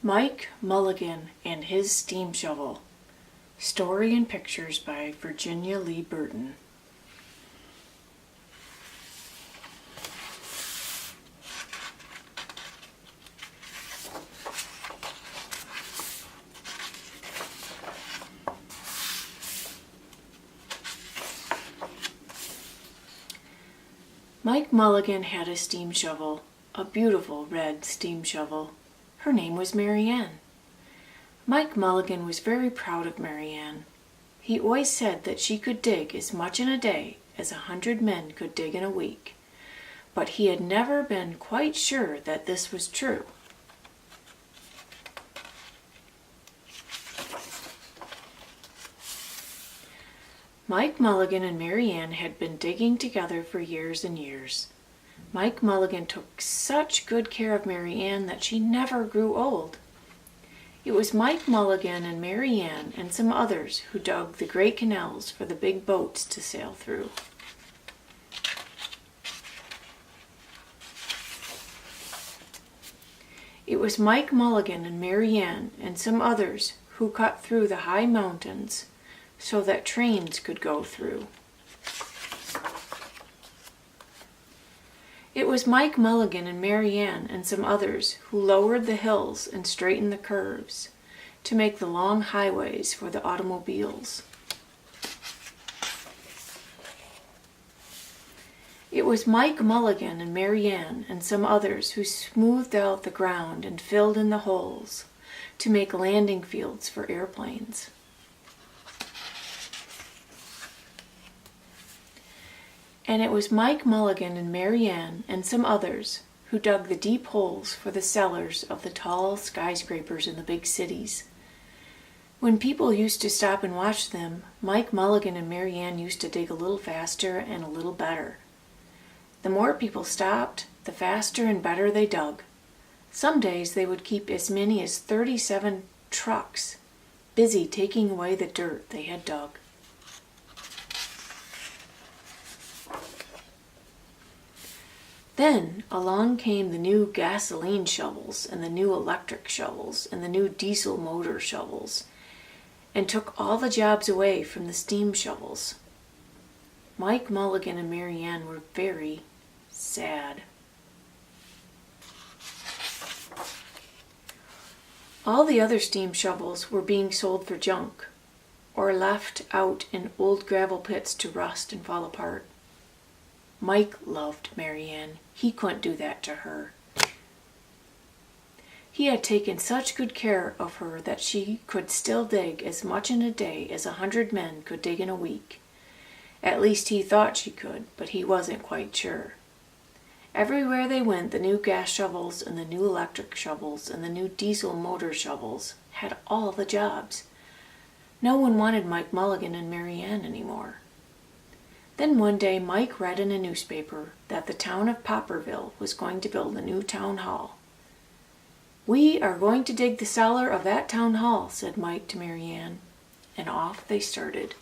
Mike Mulligan and His Steam Shovel. Story and pictures by Virginia Lee Burton. Mike Mulligan had a steam shovel, a beautiful red steam shovel. Her name was Mary Ann. Mike Mulligan was very proud of Mary Ann. He always said that she could dig as much in a day as 100 men could dig in a week, but he had never been quite sure that this was true. Mike Mulligan and Mary Ann had been digging together for years and years. Mike Mulligan took such good care of Mary Ann that she never grew old. It was Mike Mulligan and Mary Ann and some others who dug the great canals for the big boats to sail through. It was Mike Mulligan and Mary Ann and some others who cut through the high mountains so that trains could go through. It was Mike Mulligan and Mary Ann and some others who lowered the hills and straightened the curves to make the long highways for the automobiles. It was Mike Mulligan and Mary Ann and some others who smoothed out the ground and filled in the holes to make landing fields for airplanes. And it was Mike Mulligan and Mary Ann and some others who dug the deep holes for the cellars of the tall skyscrapers in the big cities. When people used to stop and watch them, Mike Mulligan and Mary Ann used to dig a little faster and a little better. The more people stopped, the faster and better they dug. Some days they would keep as many as 37 trucks busy taking away the dirt they had dug. Then along came the new gasoline shovels and the new electric shovels and the new diesel motor shovels and took all the jobs away from the steam shovels. Mike Mulligan and Mary Ann were very sad. All the other steam shovels were being sold for junk or left out in old gravel pits to rust and fall apart. Mike loved Mary Ann. He couldn't do that to her. He had taken such good care of her that she could still dig as much in a day as 100 men could dig in a week. At least he thought she could, but he wasn't quite sure. Everywhere they went, the new gas shovels and the new electric shovels and the new diesel motor shovels had all the jobs. No one wanted Mike Mulligan and Mary Ann anymore. Then one day Mike read in a newspaper that the town of Popperville was going to build a new town hall. "We are going to dig the cellar of that town hall," said Mike to Mary Ann, and off they started.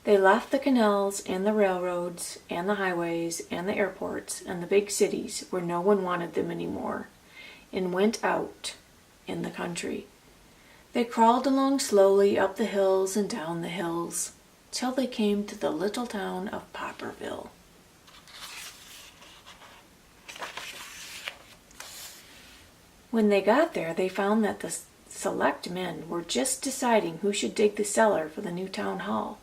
They left the canals and the railroads and the highways and the airports and the big cities where no one wanted them anymore and went out in the country. They crawled along slowly up the hills and down the hills till they came to the little town of Popperville. When they got there, they found that the select men were just deciding who should dig the cellar for the new town hall.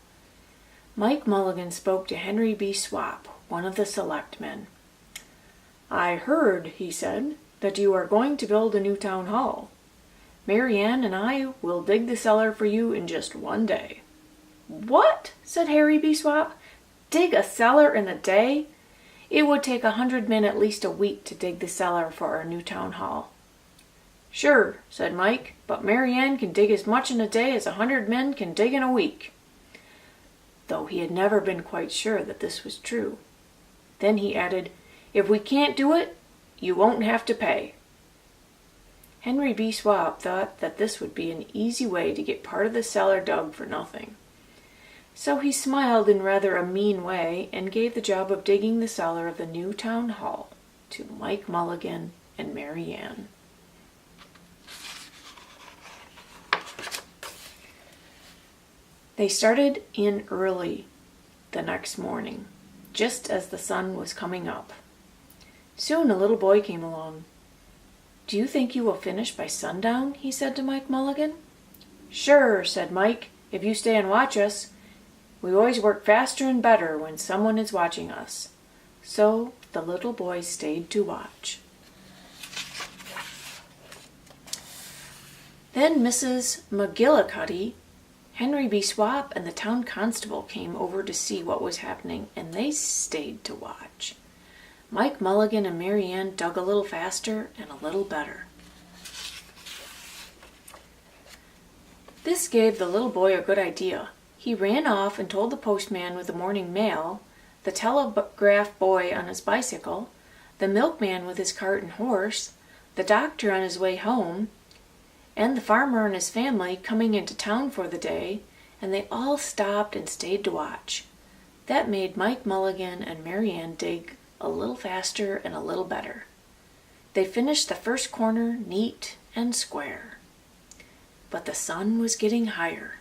Mike Mulligan spoke to Henry B. Swap, one of the select men. "I heard," he said, "that you are going to build a new town hall. Mary Ann and I will dig the cellar for you in just one day." "What?" said Harry B. Swap. "Dig a cellar in a day? It would take 100 men at least a week to dig the cellar for our new town hall." "Sure," said Mike, "but Mary Ann can dig as much in a day as 100 men can dig in a week." Though he had never been quite sure that this was true. Then he added, "If we can't do it, you won't have to pay." Henry B. Swap thought that this would be an easy way to get part of the cellar dug for nothing. So he smiled in rather a mean way and gave the job of digging the cellar of the new town hall to Mike Mulligan and Mary Ann. They started in early the next morning, just as the sun was coming up. Soon a little boy came along. "Do you think you will finish by sundown?" he said to Mike Mulligan. "Sure," said Mike, "if you stay and watch us. We always work faster and better when someone is watching us." So the little boy stayed to watch. Then Mrs. McGillicuddy, Henry B. Swap, and the town constable came over to see what was happening, and they stayed to watch. Mike Mulligan and Mary Ann dug a little faster and a little better. This gave the little boy a good idea. He ran off and told the postman with the morning mail, the telegraph boy on his bicycle, the milkman with his cart and horse, the doctor on his way home, and the farmer and his family coming into town for the day, and they all stopped and stayed to watch. That made Mike Mulligan and Mary Ann dig a little faster and a little better. They finished the first corner neat and square. But the sun was getting higher.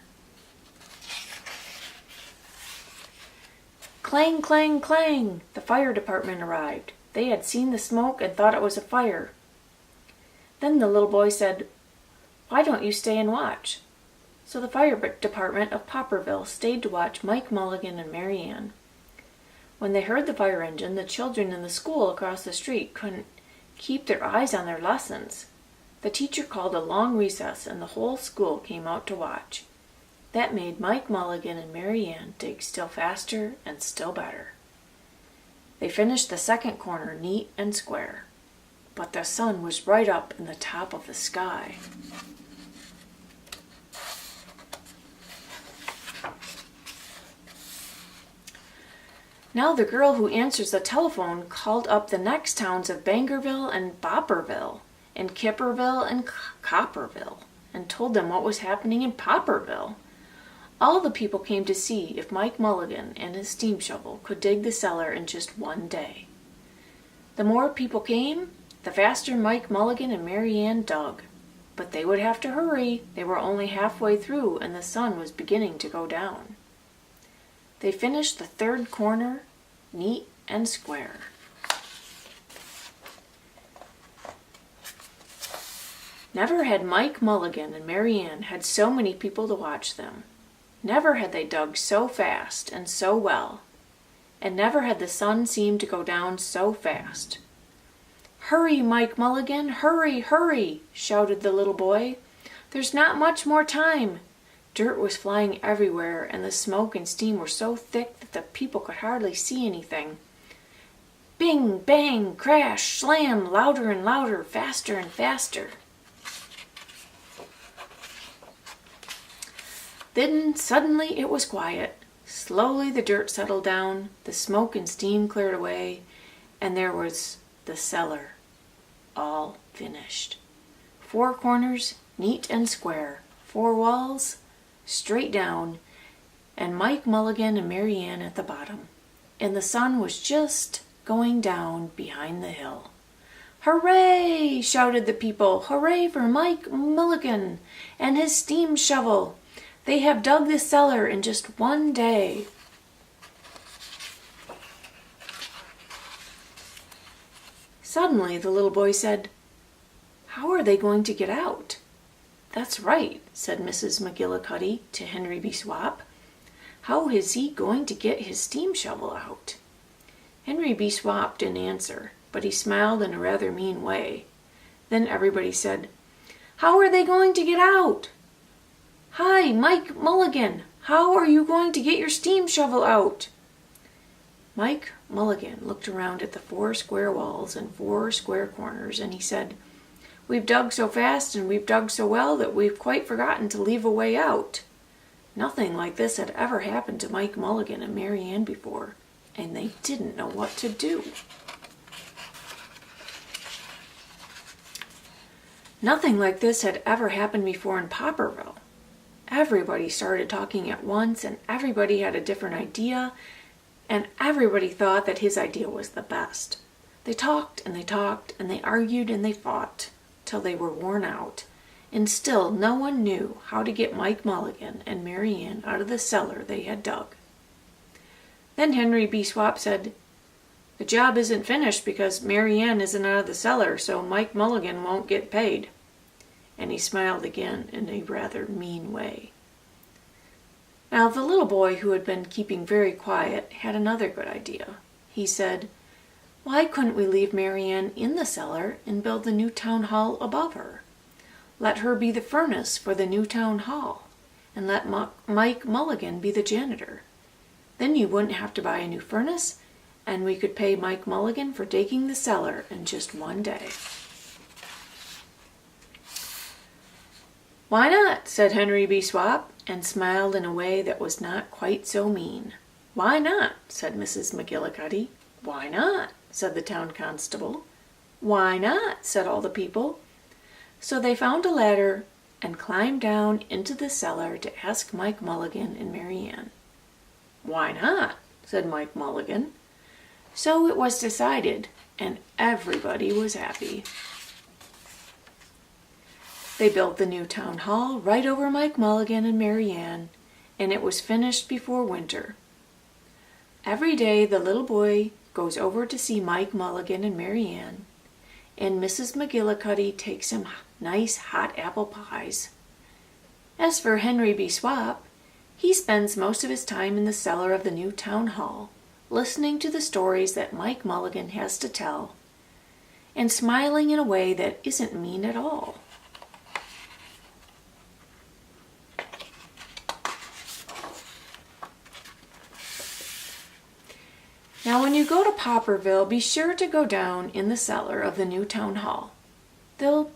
Clang, clang, clang! The fire department arrived. They had seen the smoke and thought it was a fire. Then the little boy said, "Why don't you stay and watch?" So the fire department of Popperville stayed to watch Mike Mulligan and Mary Ann. When they heard the fire engine, the children in the school across the street couldn't keep their eyes on their lessons. The teacher called a long recess, and the whole school came out to watch. That made Mike Mulligan and Mary Ann dig still faster and still better. They finished the second corner neat and square, but the sun was right up in the top of the sky. Now the girl who answers the telephone called up the next towns of Bangerville and Bopperville, and Kipperville and Copperville, and told them what was happening in Popperville. All the people came to see if Mike Mulligan and his steam shovel could dig the cellar in just one day. The more people came, the faster Mike Mulligan and Mary Ann dug. But they would have to hurry. They were only halfway through, and the sun was beginning to go down. They finished the third corner neat and square. Never had Mike Mulligan and Mary Ann had so many people to watch them. Never had they dug so fast and so well. And never had the sun seemed to go down so fast. "Hurry, Mike Mulligan, hurry, hurry!" shouted the little boy. "There's not much more time." Dirt was flying everywhere, and the smoke and steam were so thick that the people could hardly see anything. Bing, bang, crash, slam, louder and louder, faster and faster. Then suddenly it was quiet. Slowly the dirt settled down, the smoke and steam cleared away, and there was the cellar, all finished. 4 corners, neat and square, 4 walls, straight down, and Mike Mulligan and Mary Ann at the bottom. And the sun was just going down behind the hill. "Hooray!" shouted the people. "Hooray for Mike Mulligan and his steam shovel! They have dug the cellar in just one day." Suddenly the little boy said, "How are they going to get out?" "That's right," said Mrs. McGillicuddy to Henry B. Swap. "How is he going to get his steam shovel out?" Henry B. Swap didn't answer, but he smiled in a rather mean way. Then everybody said, "How are they going to get out?" "Hi, Mike Mulligan, how are you going to get your steam shovel out?" Mike Mulligan looked around at the 4 square walls and 4 square corners, and he said, "We've dug so fast and we've dug so well that we've quite forgotten to leave a way out." Nothing like this had ever happened to Mike Mulligan and Mary Ann before, and they didn't know what to do. Nothing like this had ever happened before in Popperville. Everybody started talking at once, and everybody had a different idea, and everybody thought that his idea was the best. They talked and they talked, and they argued and they fought, till they were worn out, and still no one knew how to get Mike Mulligan and Mary Ann out of the cellar they had dug. Then Henry B. Swap said, "The job isn't finished because Mary Ann isn't out of the cellar, so Mike Mulligan won't get paid." And he smiled again in a rather mean way. Now the little boy, who had been keeping very quiet, had another good idea. He said, "Why couldn't we leave Mary Ann in the cellar and build the new town hall above her? Let her be the furnace for the new town hall, and let Mike Mulligan be the janitor. Then you wouldn't have to buy a new furnace, and we could pay Mike Mulligan for digging the cellar in just one day." "Why not?" said Henry B. Swap, and smiled in a way that was not quite so mean. "Why not?" said Mrs. McGillicuddy. "Why not?" said the town constable. "Why not?" said all the people. So they found a ladder and climbed down into the cellar to ask Mike Mulligan and Mary Ann. "Why not?" said Mike Mulligan. So it was decided, and everybody was happy. They built the new town hall right over Mike Mulligan and Mary Ann, and it was finished before winter. Every day the little boy goes over to see Mike Mulligan and Mary Ann, and Mrs. McGillicuddy takes him nice hot apple pies. As for Henry B. Swap, he spends most of his time in the cellar of the new town hall, listening to the stories that Mike Mulligan has to tell, and smiling in a way that isn't mean at all. Now when you go to Popperville, be sure to go down in the cellar of the new town hall. They'll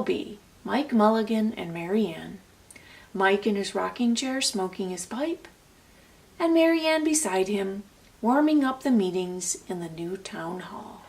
be Mike Mulligan and Mary Ann, Mike in his rocking chair smoking his pipe, and Mary Ann beside him warming up the meetings in the new town hall.